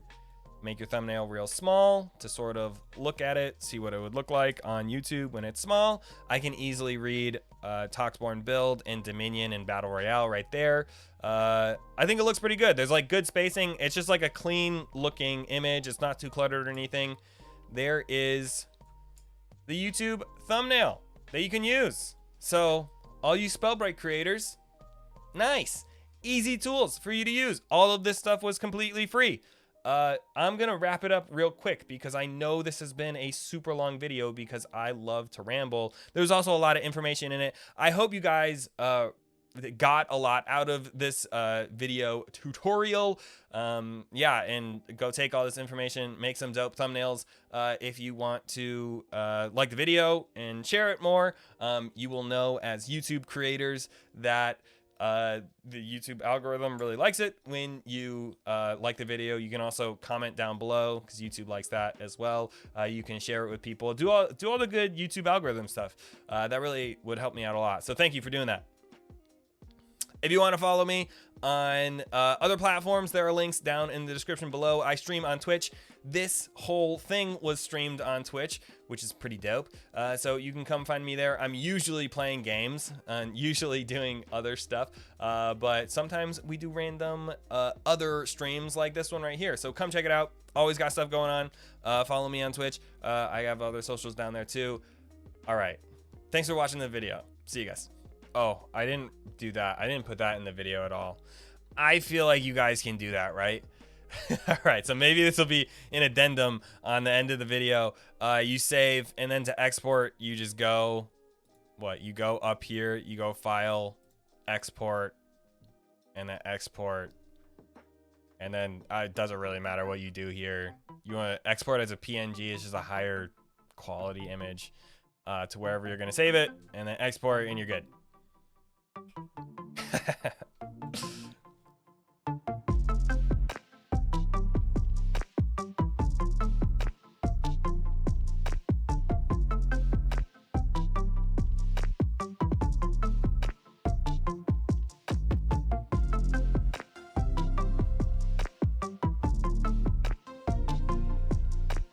make your thumbnail real small to sort of look at it, see what it would look like on YouTube when it's small. I can easily read Toxborn build and Dominion and Battle Royale right there. I think it looks pretty good. There's like good spacing. It's just like a clean looking image. It's not too cluttered or anything. There is the YouTube thumbnail that you can use. So all you Spellbreak creators, nice, easy tools for you to use. All of this stuff was completely free. I'm gonna wrap it up real quick because I know this has been a super long video because I love to ramble. There's also a lot of information in it. I hope you guys got a lot out of this video tutorial. Yeah, and go take all this information, make some dope thumbnails. If you want to like the video and share it more, you will know as YouTube creators that The YouTube algorithm really likes it when you like the video. You can also comment down below because YouTube likes that as well. You can share it with people. Do all the good YouTube algorithm stuff. That really would help me out a lot. So thank you for doing that. If you want to follow me on other platforms, there are links down in the description below. I stream on Twitch. This whole thing was streamed on Twitch, which is pretty dope. So you can come find me there. I'm usually playing games and usually doing other stuff, but sometimes we do random other streams like this one right here. So come check it out. Always got stuff going on. Follow me on Twitch. I have other socials down there too. All right. Thanks for watching the video. See you guys. Oh, I didn't do that. I didn't put that in the video at all. I feel like you guys can do that, right? All right, so maybe this will be an addendum on the end of the video. You save, and then to export, you just go, you go up here, you go File, Export, and then Export. And then it doesn't really matter what you do here. You want to export as a PNG, it's just a higher quality image to wherever you're going to save it, and then export, and you're good.